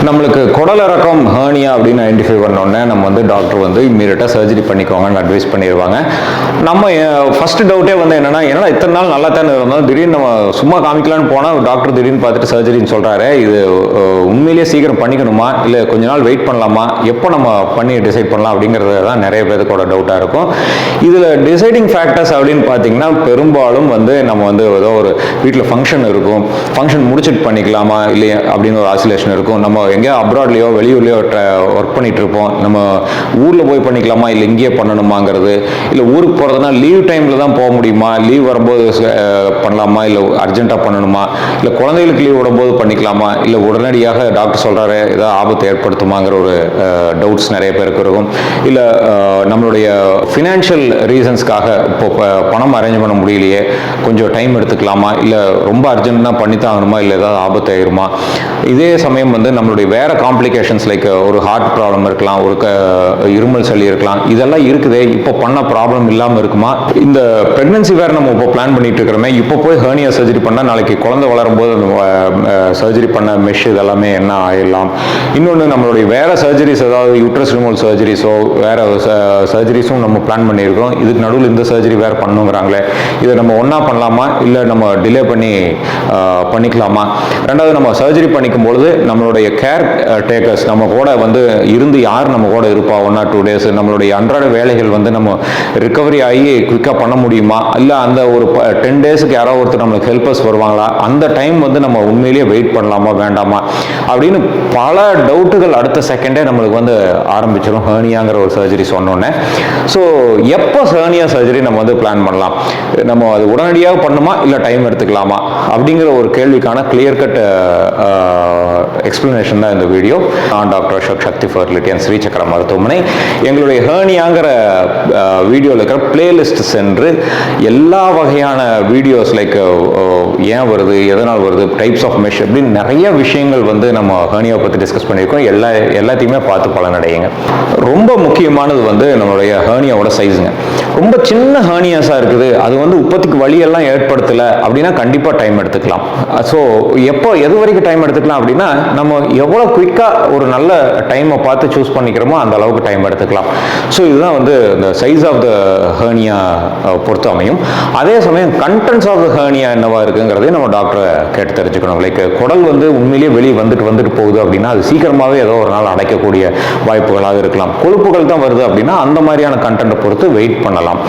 நம்மளுக்கு குடல் இறக்கம் ஹேர்னியா அப்படின்னு ஐடென்டிஃபை பண்ணோன்னே நம்ம வந்து டாக்டர் வந்து இம்மீடியட்டாக சர்ஜரி பண்ணிக்கோங்கன்னு அட்வைஸ் பண்ணிடுவாங்க. நம்ம ஃபர்ஸ்ட் டவுட்டே வந்து என்னன்னா இத்தனை நாள் நல்லா தானே இருந்தோம், திடீர்னு நம்ம சும்மா காமிக்கலான்னு போனால் டாக்டர் திடீர்னு பார்த்துட்டு சர்ஜரின்னு சொல்கிறாரு. இது உண்மையிலேயே சீக்கிரம் பண்ணிக்கணுமா இல்லை கொஞ்ச நாள் வெயிட் பண்ணலாமா, எப்போ நம்ம பண்ணி டிசைட் பண்ணலாம் அப்படிங்கிறது தான் நிறைய பேருக்கோட டவுட்டாக இருக்கும். இதில் டிசைடிங் ஃபேக்டர்ஸ் அப்படின்னு பார்த்தீங்கன்னா பெரும்பாலும் வந்து நம்ம வந்து ஏதோ ஒரு வீட்டில் ஃபங்க்ஷன் இருக்கும், ஃபங்க்ஷன் முடிச்சுட்டு பண்ணிக்கலாமா இல்லையா அப்படின்னு ஒரு ஆசிலேஷன் இருக்கும். நம்ம எங்கேயோ அப்ராட்லேயோ வெளியூர்லேயோ ஒர்க் பண்ணிட்டு இருப்போம், நம்ம ஊரில் போய் பண்ணிக்கலாமா இல்லை இங்கேயே பண்ணணுமாங்கிறது, இல்லை ஊருக்கு போகிறதுனா லீவ் டைமில் தான் போக முடியுமா, லீவ் வரும்போது பண்ணலாமா இல்லை அர்ஜென்ட்டாக பண்ணணுமா, இல்லை குழந்தைகளுக்கு லீவ் விடும்போது பண்ணிக்கலாமா இல்லை உடனடியாக டாக்டர் சொல்கிறாரு ஏதாவது ஆபத்து ஏற்படுத்துமாங்கிற ஒரு டவுட்ஸ் நிறைய பேருக்கு இருக்கும். இல்லை நம்மளுடைய ஃபினான்ஷியல் ரீசன்ஸ்க்காக இப்போ பணம் அரேஞ்ச் பண்ண முடியலையே கொஞ்சம் டைம் எடுத்துக்கலாமா இல்லை ரொம்ப அர்ஜென்ட்டாக பண்ணித்தான் ஆகணுமா இல்லை ஏதாவது ஆபத்து ஆயிருமா. இதே சமயம் வந்து நம்மளுடைய வேற காம்ப்ளிகேஷன்ஸ் லைக் ஒரு ஹார்ட் ப்ராப்ளம் இருக்கலாம், ஒரு இருமல் சளி இருக்கலாம், இதெல்லாம் இருக்குதே இப்போ பண்ண ப்ராப்ளம் இல்லாமல் இருக்குமா. இந்த பிரெக்னன்சி வேற நம்ம இப்போ பிளான் பண்ணிட்டு இருக்கிறோமே, இப்போ போய் ஹெர்னியா சர்ஜரி பண்ணால் நாளைக்கு குழந்தை வளரும்போது சர்ஜரி பண்ண மெஷ் இதெல்லாமே என்ன ஆயிடலாம். இன்னொன்று நம்மளுடைய வேற சர்ஜரிஸ் ஏதாவது யூட்ரஸ் ரிமூவல் சர்ஜரிஸோ வேற சர்ஜரிஸும் நம்ம பிளான் பண்ணியிருக்கோம், இதுக்கு நடுவில் இந்த சர்ஜரி வேற பண்ணுங்கிறாங்களே, இதை நம்ம ஒன்றா பண்ணலாமா இல்லை நம்ம டிலே பண்ணிக்கலாமா. ரெண்டாவது நம்ம சர்ஜரி பண்ணிக்கும் பொழுது நம்மளுடைய கேர் டேக்கர்ஸ் நம்ம கூட வந்து இருந்து யார் நம்ம கூட இருப்பா 1 or 2 days, நம்மளுடைய அன்றாட வேலைகள் வந்து நம்ம ரிகவரி ஆகி குயிக்காக பண்ண முடியுமா இல்லை அந்த ஒரு 10 daysக்கு யாரோ ஒருத்தர் நம்மளுக்கு ஹெல்பர்ஸ் வருவாங்களா, அந்த டைம் வந்து நம்ம உண்மையிலேயே வெயிட் பண்ணலாமா வேண்டாமா அப்படின்னு பல டவுட்டுகள் அடுத்த செகண்டே நம்மளுக்கு வந்து ஆரம்பிச்சிடும் ஹெர்னியாங்கிற ஒரு சர்ஜரி சொன்னோன்னே. ஸோ எப்போ ஹெர்னியா சர்ஜரி நம்ம வந்து பிளான் பண்ணலாம், நம்ம அது உடனடியாக பண்ணுமா இல்லை டைம் எடுத்துக்கலாமா அப்படிங்கிற ஒரு கேள்விக்கான கிளியர் கட் எக்ஸ்பிளனேஷன் தான் இந்த வீடியோ. நான் doctor Ashok, Sakthi fertility and Srichakra மருத்துவமனை. எங்களுடைய ஹெர்னியாங்கிற வீடியோவில் இருக்கிற பிளேலிஸ்ட் சென்று எல்லா வகையான வீடியோஸ் லைக் ஏன் வருது, எதனால் வருது, டைப்ஸ் ஆஃப் மெஷ் அப்படின்னு நிறைய விஷயங்கள் வந்து நம்ம ஹெர்னியாவை பற்றி டிஸ்கஸ் பண்ணியிருக்கோம். எல்லாத்தையுமே பார்த்து பலனடையுங்க. ரொம்ப முக்கியமானது வந்து நம்மளுடைய ஹெர்னியாவோட சைஸுங்க. ரொம்ப சின்ன ஹெர்னியாஸாக இருக்குது, அது வந்து உற்பத்திக்கு வழியெல்லாம் ஏற்படுத்தலை அப்படின்னா கண்டிப்பாக டைம் எடுத்துக்கலாம். ஸோ எப்போ எது வரைக்கும் டைம் எடுத்துக்கலாம் அப்படின்னா நம்ம எவ்வளோ குயிக்காக ஒரு நல்ல டைமை பார்த்து சூஸ் பண்ணிக்கிறோமோ அந்த அளவுக்கு டைம் எடுத்துக்கலாம். ஸோ இதுதான் வந்து இந்த சைஸ் ஆஃப் த ஹெர்னியா பொறுத்து அமையும். அதே சமயம் கண்டென்ட்ஸ் ஆஃப் த ஹெர்னியா என்னவா இருக்குங்கிறதையும் நம்ம டாக்டரை கேட்டு தெரிஞ்சுக்கணும். லைக் குடல் வந்து உண்மையிலேயே வெளியே வந்துட்டு போகுது அப்படின்னா அது சீக்கிரமாகவே ஏதோ ஒரு நாள் அடைக்கக்கூடிய வாய்ப்புகளாக இருக்கலாம். கொழுப்புகள் தான் வருது அப்படின்னா அந்த மாதிரியான கண்டென்ட்டை பொறுத்து வெயிட் பண்ணலாம்.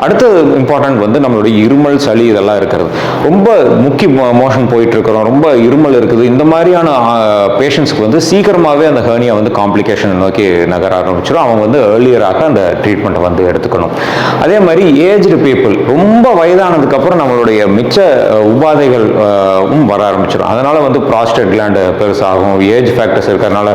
அடுத்து இம்பார்ட்டன்ட் வந்து நம்மளுடைய இருமல் சளி இதெல்லாம் இருக்கிறது. ரொம்ப முக்கிய மோஷன் போயிட்டு இருக்கிறோம், ரொம்ப இருமல் இருக்குது, இந்த மாதிரியான பேஷண்ட்ஸ்க்கு வந்து சீக்கிரமாகவே அந்த ஹெர்னியா வந்து காம்ப்ளிகேஷன் நோக்கி நகர ஆரம்பிச்சிடும். அவங்க வந்து ஏர்லியராக அந்த ட்ரீட்மெண்ட்டை வந்து எடுத்துக்கணும். அதே மாதிரி ஏஜ்டு பீப்புள் ரொம்ப வயதானதுக்கப்புறம் நம்மளுடைய மிச்ச உபாதைகள் வர ஆரம்பிச்சிடும். அதனால வந்து ப்ராஸ்டேட் கிளாண்டு பெருசாகும், ஏஜ் ஃபேக்டர்ஸ் இருக்கிறதுனால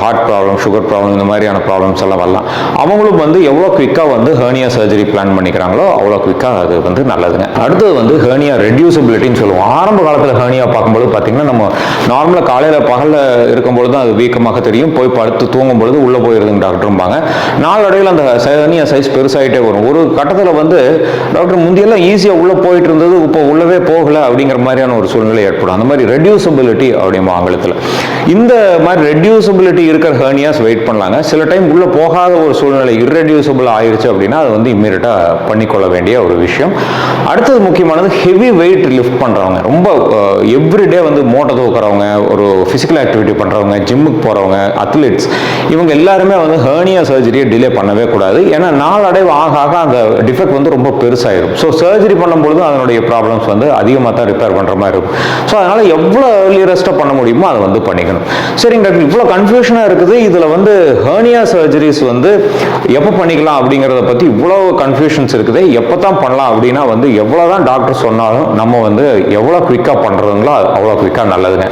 ஹார்ட் ப்ராப்ளம், சுகர் ப்ராப்ளம், இந்த மாதிரியான ப்ராப்ளம்ஸ் எல்லாம் வரலாம். அவங்களும் வந்து எவ்வளோ குயிக்காக வந்து ஹெர்னியா சர்ஜரி பிளான் பண்ணிக்கிறாங்களோ அவ்வளோ குயிக்காக அது வந்து நல்லதுங்க. அடுத்தது வந்து ஹெர்னியா ரெடியூசபிலிட்டின்னு சொல்லுவோம். ஆரம்ப காலத்தில் ஹெர்னியா பார்க்கும்போது பார்த்தீங்கன்னா நம்ம நார்மலாக காலையில் பகலில் இருக்கும்பொழுது தான் அது வீக்கமாக தெரியும், போய் படுத்து தூங்கும் பொழுது உள்ளே போயிருதுங்க டாக்டரும்பாங்க. நாளடைவில் அந்த ஹெர்னியா சைஸ் பெருசாகிட்டே வரும். ஒரு கட்டத்தில் வந்து டாக்டர் முந்தியெல்லாம் ஈஸியாக உள்ளே போயிட்டு இருந்தது, இப்போ உள்ளவே போகலை அப்படிங்கிற மாதிரியான ஒரு சூழ்நிலை ஏற்படும். அந்த மாதிரி ரெடியூசபிலிட்டி அப்படிமா ஆங்கிலத்தில். இந்த மாதிரி ரெடியூசபிலிட்டி இருக்கிற ஹெர்னியாஸ் வெயிட் பண்ணலாங்க. சில டைம் உள்ளே போகாத ஒரு சூழ்நிலை இர்ரெடியூசபிள் ஆயிடுச்சு அப்படின்னா அது வந்து இம்மீடியட்டாக பண்ணிக்கொள்ள வேண்டிய ஒரு விஷயம். அடுத்தது முக்கியமானது ஹெவி வெயிட் லிஃப்ட் பண்ணுறவங்க, ரொம்ப எவ்ரிடே வந்து மூட்டை தூக்குறவங்க, ஒரு ஃபிசிக்கல் ஆக்டிவிட்டி பண்ணுறவங்க, ஜிம்முக்கு போகிறவங்க, அத்லீட்ஸ், இவங்க எல்லாருமே வந்து ஹெர்னியா சர்ஜரியை டிலே பண்ணவே கூடாது. ஏன்னா நாளடைவு ஆக ஆக அந்த டிஃபெக்ட் வந்து ரொம்ப பெருசாயிடும். ஸோ சர்ஜரி பண்ணும்பொழுது அதனுடைய ப்ராப்ளம்ஸ் வந்து அதிகமாக தான் ரிப்பேர் பண்ணுற மாதிரி இருக்கும். ஸோ அதனால் எவ்வளோ ஏர்லியரஸ்ட்டாக பண்ண முடியுமோ அதை வந்து பண்ணிக்கணும். சரிங்க டாக்டர், இவ்வளோ கன்ஃபியூஷனாக இருக்குது, இதில் வந்து ஹெர்னியா சர்ஜரிஸ் வந்து எப்போ பண்ணிக்கலாம் அப்படிங்கிறத பற்றி இவ்வளோ கன்ஃபியூஷன்ஸ் இருக்குது, எப்போ தான் பண்ணலாம் அப்படின்னா வந்து எவ்வளோ தான் டாக்டர் சொன்னாலும் நம்ம வந்து எவ்வளோ குயிக்காக பண்ணுறதுங்களோ அவ்வளோ குயிக்காக நல்லதுங்க.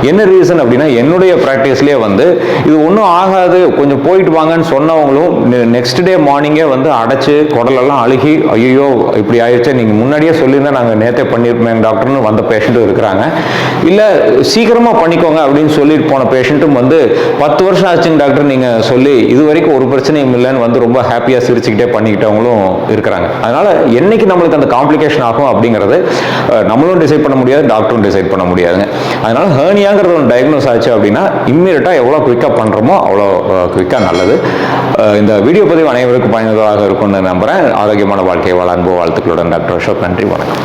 என்ன ரீசன் அப்படின்னா என்னுடைய ப்ராக்டிஸ்லேயே வந்து இது ஒன்றும் ஆகாது கொஞ்சம் போயிட்டு வாங்கன்னு சொன்னவங்களும் நெக்ஸ்ட் டே மார்னிங்கே வந்து அடைச்சு குடலெல்லாம் அழுகி ஐயோ இப்படி ஆயிடுச்சு, நீங்கள் முன்னாடியே சொல்லியிருந்தா நாங்கள் நேற்றே பண்ணியிருப்போம் டாக்டர்னு வந்த பேஷண்ட்டும் இருக்கிறாங்க. இல்லை சீக்கிரமாக பண்ணிக்கோங்க அப்படின்னு சொல்லிட்டு போன பேஷண்ட்டும் வந்து 10 வருஷம் ஆச்சுங்க டாக்டர் நீங்கள் சொல்லி இது வரைக்கும் ஒரு பிரச்சனையும் இல்லைன்னு வந்து ரொம்ப ஹாப்பியாக சிரிச்சுக்கிட்டே பண்ணிக்கிட்டவங்களும் இருக்கிறாங்க. அதனால் என்னைக்கு நம்மளுக்கு அந்த காம்ப்ளிகேஷன் ஆகும் அப்படிங்கிறது நம்மளும் டிசைட் பண்ண முடியாது, டாக்டரும் டிசைட் பண்ண முடியாதுங்க. அதனால ஹெர்னியாங்கிறது ஒரு டயக்னோஸ் ஆச்சு அப்படின்னா இம்மீடியட்டாக எவ்வளோ குயிக்காக பண்ணுறோமோ அவ்வளோ குயிக்காக நல்லது. இந்த வீடியோ பதிவு அனைவருக்கும் பயனுள்ளதாக இருக்கும்னு நம்புகிறேன். ஆரோக்கியமான வாழ்க்கை வாழ அன்பு வாழ்த்துக்களுடன் டாக்டர் அசோக். நன்றி, வணக்கம்.